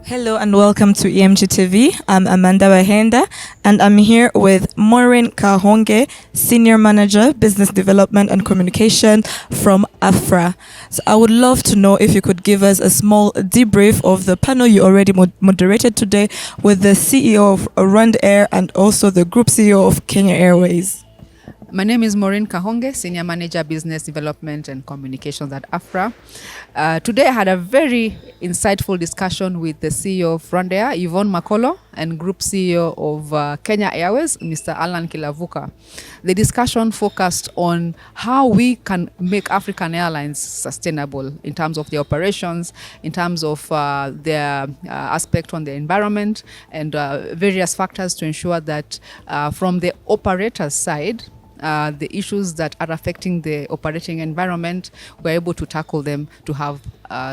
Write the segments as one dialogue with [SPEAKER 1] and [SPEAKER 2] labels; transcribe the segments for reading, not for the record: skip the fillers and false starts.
[SPEAKER 1] Hello and welcome to EMG TV. I'm Amanda Wahenda and I'm here with Maureen Kahonge, Senior Manager, Business Development and Communication from AFRA. So I would love to know if you could give us a small debrief of the panel you already moderated today with the CEO of RwandAir and also the Group CEO of Kenya Airways.
[SPEAKER 2] My name is Maureen Kahonge, Senior Manager, Business Development and Communications at AFRA. Today I had a very insightful discussion with the CEO of RwandAir, Yvonne Makolo, and Group CEO of Kenya Airways, Mr. Alan Kilavuka. The discussion focused on how we can make African airlines sustainable in terms of the operations, in terms of their aspect on the environment, and various factors to ensure that from the operator's side, the issues that are affecting the operating environment, we're able to tackle them to have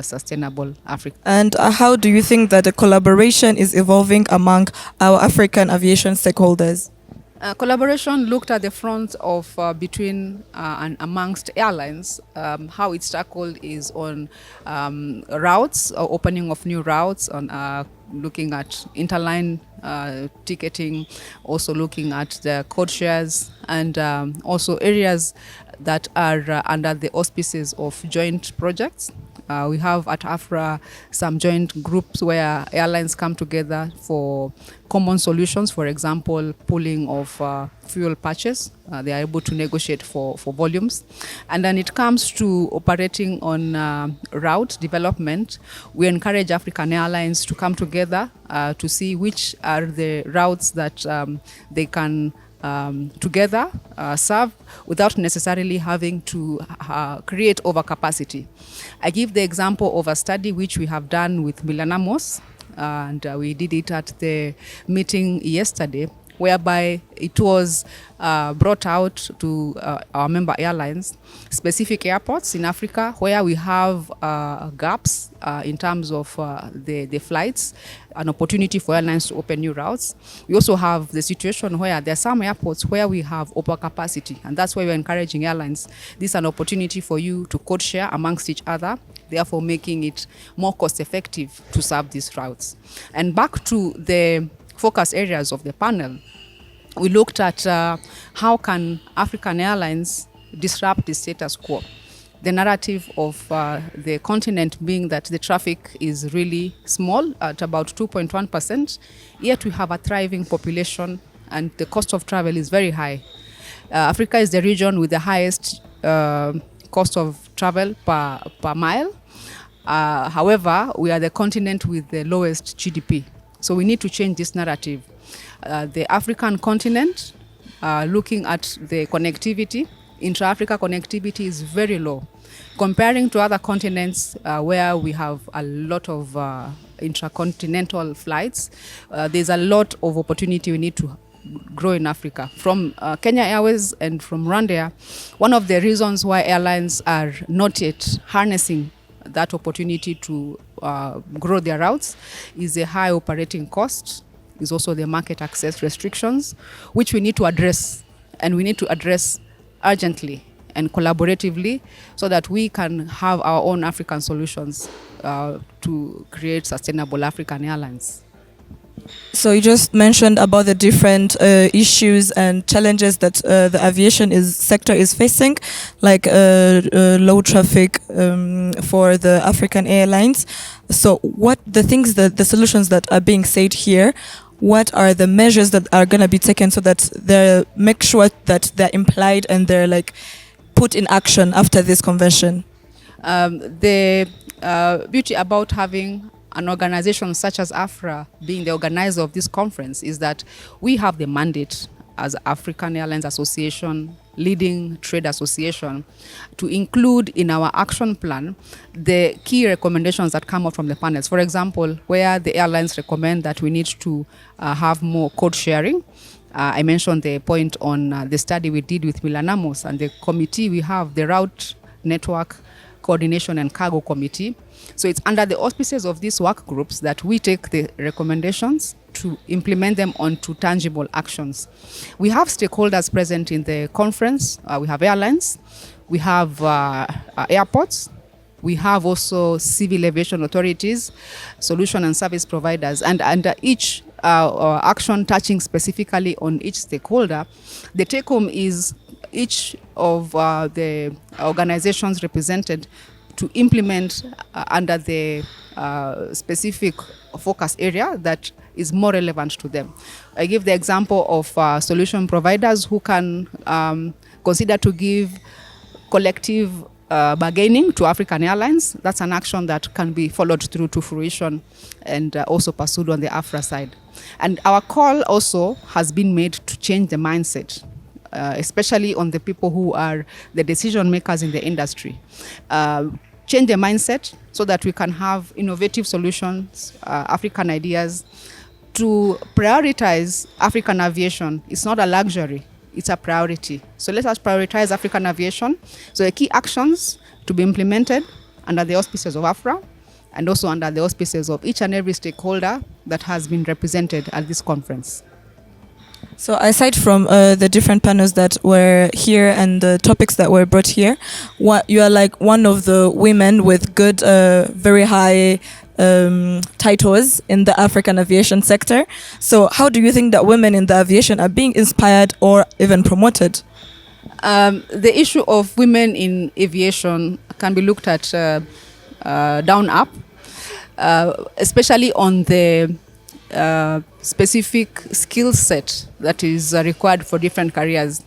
[SPEAKER 2] sustainable Africa.
[SPEAKER 1] And how do you think that the collaboration is evolving among our African aviation stakeholders?
[SPEAKER 2] Collaboration looked at the front of between and amongst airlines. How it's tackled is on routes, or opening of new routes, on looking at interline ticketing, also looking at the code shares, and also areas that are under the auspices of joint projects. We have at AFRA some joint groups where airlines come together for common solutions, for example, pooling of fuel purchase. They are able to negotiate for volumes. And then it comes to operating on route development. We encourage African airlines to come together to see which are the routes that they can together serve without necessarily having to create overcapacity. I give the example of a study which we have done with Milanamos, and we did it at the meeting yesterday, whereby it was brought out to our member airlines, specific airports in Africa where we have gaps in terms of the flights, an opportunity for airlines to open new routes. We also have the situation where there are some airports where we have overcapacity, and that's why we're encouraging airlines. This is an opportunity for you to code share amongst each other, therefore making it more cost effective to serve these routes. And back to the focus areas of the panel, we looked at how can African airlines disrupt the status quo. The narrative of the continent being that the traffic is really small at about 2.1%, yet we have a thriving population and the cost of travel is very high. Africa is the region with the highest cost of travel per mile. However, we are the continent with the lowest GDP. So we need to change this narrative. The African continent, looking at the connectivity, intra-Africa connectivity is very low. Comparing to other continents where we have a lot of intracontinental flights, there's a lot of opportunity we need to grow in Africa. From Kenya Airways and from RwandAir, one of the reasons why airlines are not yet harnessing that opportunity to grow their routes is a high operating cost, is also the market access restrictions, which we need to address, and we need to address urgently and collaboratively so that we can have our own African solutions to create sustainable African airlines.
[SPEAKER 1] So you just mentioned about the different issues and challenges that the aviation sector is facing, like low traffic for the African airlines. So what the solutions that are being said here, what are the measures that are going to be taken so that they make sure that they're implied and they're like put in action after this convention?
[SPEAKER 2] The beauty about having an organization such as AFRA being the organizer of this conference is that we have the mandate as African Airlines Association, leading trade association, to include in our action plan the key recommendations that come out from the panels. For example, where the airlines recommend that we need to have more code sharing. I mentioned the point on the study we did with Milanamos, and the committee we have, the Route Network Coordination and Cargo Committee. So it's under the auspices of these work groups that we take the recommendations to implement them onto tangible actions. We have stakeholders present in the conference. We have airlines, we have airports, We have also civil aviation authorities, solution and service providers, and under each action touching specifically on each stakeholder, the take home is each of the organizations represented to implement under the specific focus area that is more relevant to them. I give the example of solution providers who can consider to give collective bargaining to African airlines. That's an action that can be followed through to fruition and also pursued on the AFRA side. And our call also has been made to change the mindset, especially on the people who are the decision makers in the industry. Change the mindset so that we can have innovative solutions, African ideas, to prioritize African aviation. It's not a luxury, it's a priority. So let us prioritize African aviation. So the key actions to be implemented under the auspices of AFRA and also under the auspices of each and every stakeholder that has been represented at this conference.
[SPEAKER 1] So aside from the different panels that were here and the topics that were brought here, you are like one of the women with good, very high titles in the African aviation sector. So how do you think that women in the aviation are being inspired or even promoted?
[SPEAKER 2] The issue of women in aviation can be looked at down up, especially on the specific skill set that is required for different careers.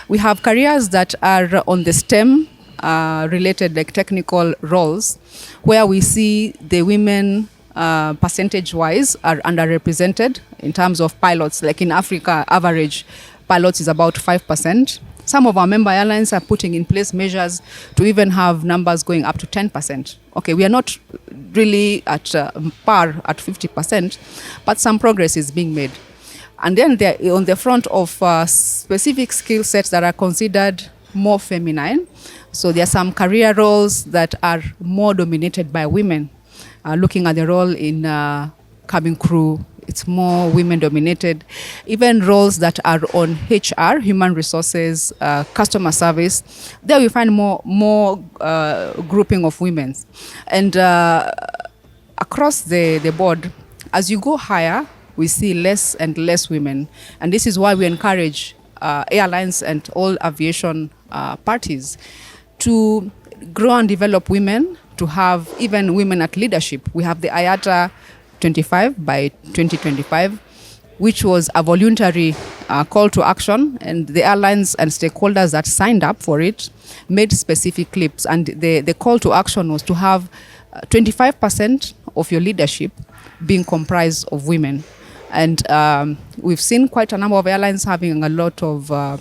[SPEAKER 2] We have careers that are on the STEM related, like technical roles, where we see the women percentage-wise are underrepresented in terms of pilots. Like in Africa, average pilots is about 5%. Some of our member airlines are putting in place measures to even have numbers going up to 10%. Okay, we are not really at par at 50%, but some progress is being made. And then on the front of specific skill sets that are considered more feminine. So there are some career roles that are more dominated by women. Looking at the role in cabin crew, it's more women dominated. Even roles that are on HR, human resources, customer service, there we find more grouping of women. And across the board, as you go higher, we see less and less women. And this is why we encourage airlines and all aviation parties to grow and develop women, to have even women at leadership. We have the IATA 25 by 2025, which was a voluntary call to action, and the airlines and stakeholders that signed up for it made specific clips. And the call to action was to have 25% of your leadership being comprised of women. And we've seen quite a number of airlines having a lot of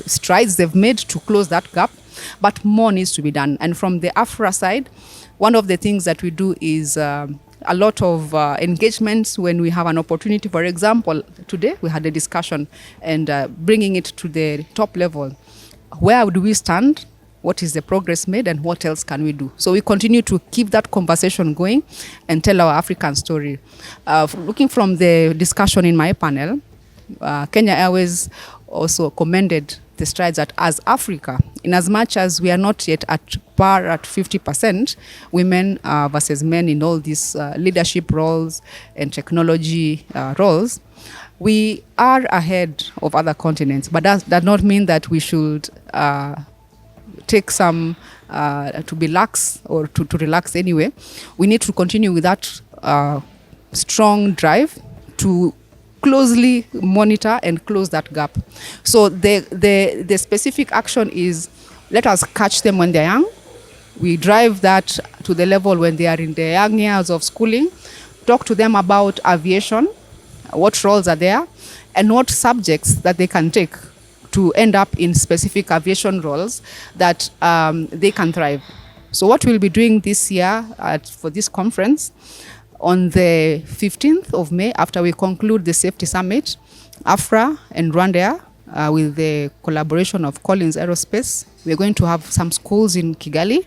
[SPEAKER 2] strides they've made to close that gap, but more needs to be done. And from the AFRA side, one of the things that we do is a lot of engagements when we have an opportunity. For example, today we had a discussion and bringing it to the top level. Where do we stand? What is the progress made and what else can we do? So we continue to keep that conversation going and tell our African story. Looking from the discussion in my panel, Kenya Airways also commended the strides that as Africa, in as much as we are not yet at par at 50% women versus men in all these leadership roles and technology roles, we are ahead of other continents. But that does not mean that we should take some to be lax or to relax anyway. We need to continue with that strong drive to closely monitor and close that gap. So the specific action is, let us catch them when they're young. We drive that to the level when they are in the young years of schooling. Talk to them about aviation, what roles are there, and what subjects that they can take to end up in specific aviation roles that they can thrive. So what we'll be doing this year for this conference, on the 15th of May, after we conclude the Safety Summit, AFRA and RwandAir, with the collaboration of Collins Aerospace, we're going to have some schools in Kigali.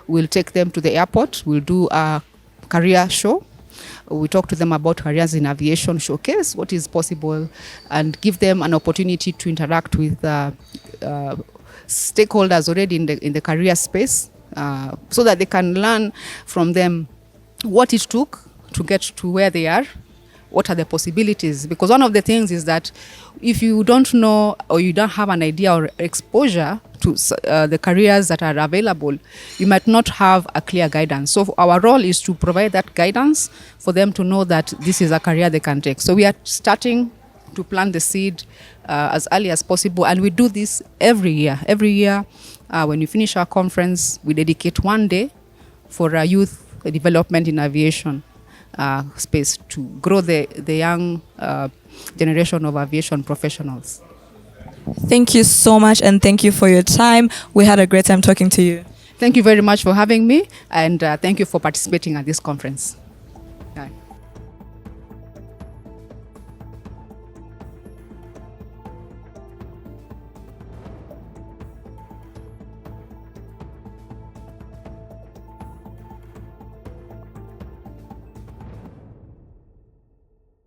[SPEAKER 2] We'll take them to the airport. We'll do a career show. We talk to them about careers in aviation, showcase what is possible, and give them an opportunity to interact with stakeholders already in the career space so that they can learn from them what it took to get to where they are, what are the possibilities. Because one of the things is that if you don't know or you don't have an idea or exposure to the careers that are available, you might not have a clear guidance. So our role is to provide that guidance for them to know that this is a career they can take. So we are starting to plant the seed as early as possible, and we do this every year. Every year, when we finish our conference, we dedicate one day for youth development in aviation space to grow the young generation of aviation professionals.
[SPEAKER 1] Thank you so much, and thank you for your time. We had a great time talking to you.
[SPEAKER 2] Thank you very much for having me, and thank you for participating at this conference. Bye.